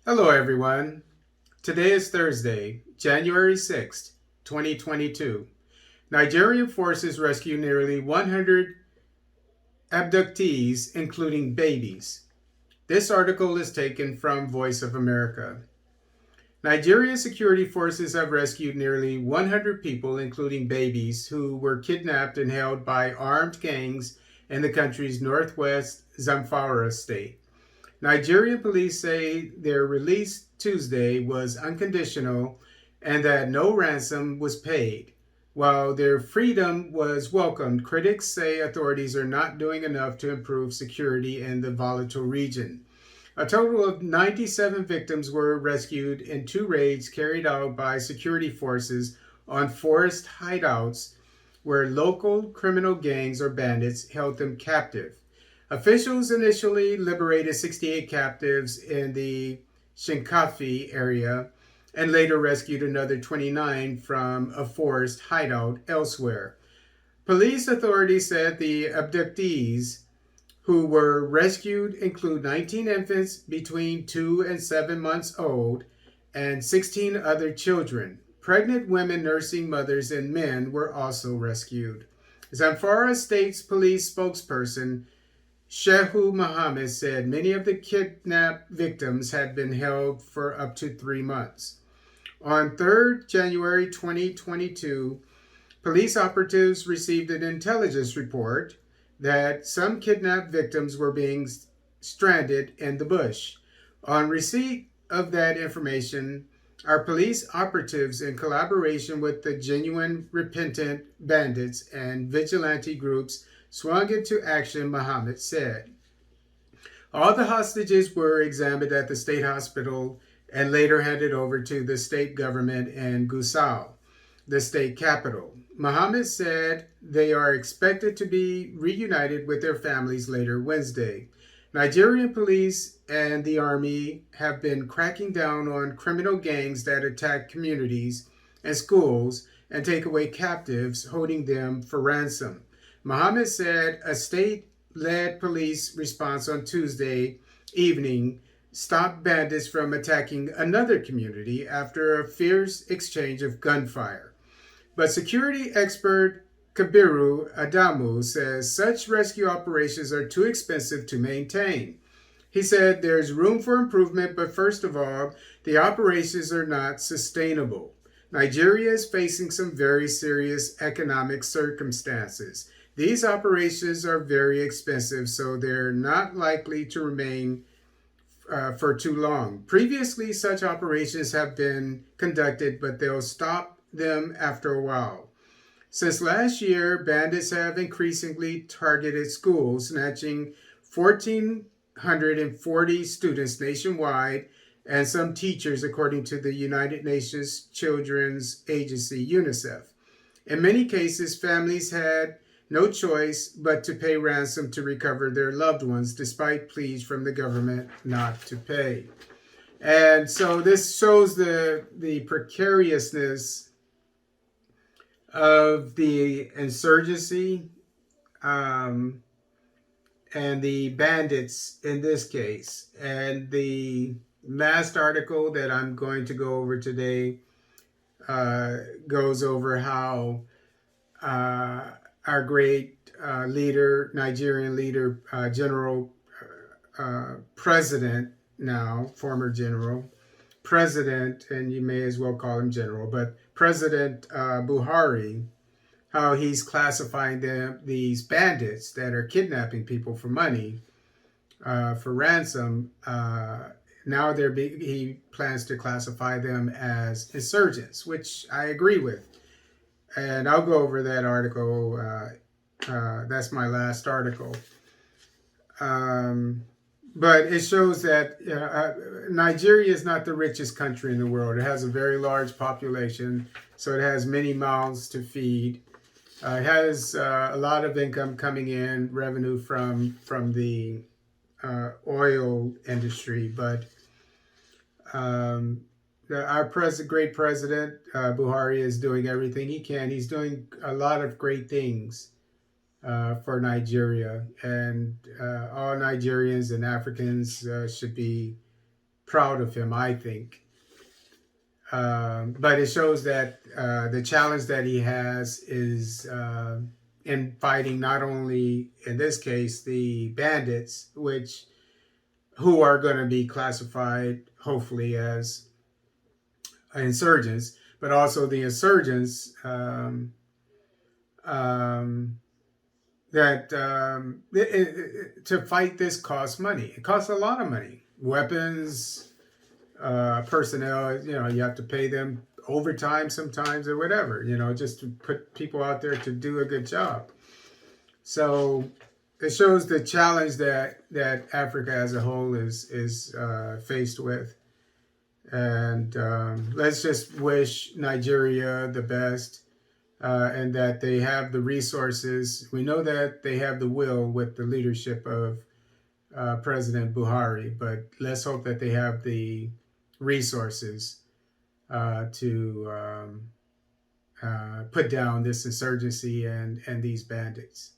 Hello, everyone. Today is Thursday, January 6th, 2022. Nigerian forces rescue nearly 100 abductees, including babies. This article is taken from Voice of America. Nigerian security forces have rescued nearly 100 people, including babies, who were kidnapped and held by armed gangs in the country's northwest Zamfara state. Nigerian police say their release Tuesday was unconditional and that no ransom was paid. While their freedom was welcomed, critics say authorities are not doing enough to improve security in the volatile region. A total of 97 victims were rescued in two raids carried out by security forces on forest hideouts where local criminal gangs or bandits held them captive. Officials initially liberated 68 captives in the Shinkafi area and later rescued another 29 from a forest hideout elsewhere. Police authorities said the abductees who were rescued include 19 infants between 2 and 7 months old and 16 other children. Pregnant women, nursing mothers, and men were also rescued. Zamfara State's police spokesperson Shehu Mohammed said many of the kidnapped victims had been held for up to 3 months. On 3rd January 2022, police operatives received an intelligence report that some kidnapped victims were being stranded in the bush. On receipt of that information, our police operatives, in collaboration with the Genuine Repentant Bandits and vigilante groups, swung into action, Mohammed said. All the hostages were examined at the state hospital and later handed over to the state government in Gusau, the state capital. Mohammed said they are expected to be reunited with their families later Wednesday. Nigerian police and the army have been cracking down on criminal gangs that attack communities and schools and take away captives, holding them for ransom. Mohammed said a state led police response on Tuesday evening stopped bandits from attacking another community after a fierce exchange of gunfire. But security expert Kabiru Adamu says such rescue operations are too expensive to maintain. He said there's room for improvement, but first of all, the operations are not sustainable. Nigeria is facing some very serious economic circumstances. These operations are very expensive, so they're not likely to remain for too long. Previously, such operations have been conducted, but they'll stop them after a while. Since last year, bandits have increasingly targeted schools, snatching 1,440 students nationwide and some teachers, according to the United Nations Children's Agency, UNICEF. In many cases, families had no choice but to pay ransom to recover their loved ones, despite pleas from the government not to pay. And so this shows the precariousness of the insurgency um, and the bandits in this case. And the last article that I'm going to go over today goes over how our great leader, Nigerian leader, General President now, former General, President, and you may as well call him General, but President Buhari, how he's classifying these bandits that are kidnapping people for money, for ransom. Now he plans to classify them as insurgents, which I agree with. And I'll go over that article. That's my last article. But it shows that Nigeria is not the richest country in the world. It has a very large population, so it has many mouths to feed. It has a lot of income coming in, revenue from the oil industry. But our great president, Buhari, is doing everything he can. He's doing a lot of great things for Nigeria, and all Nigerians and Africans should be proud of him, I think. But it shows that the challenge that he has is in fighting not only, in this case, the bandits, who are going to be classified, hopefully, as insurgents, but also the insurgents um, to fight this costs money. It costs a lot of money. Weapons, personnel, you have to pay them overtime sometimes or whatever, just to put people out there to do a good job. So it shows the challenge that Africa as a whole is faced with. And let's just wish Nigeria the best, and that they have the resources. We know that they have the will with the leadership of President Buhari, but let's hope that they have the resources to put down this insurgency and these bandits.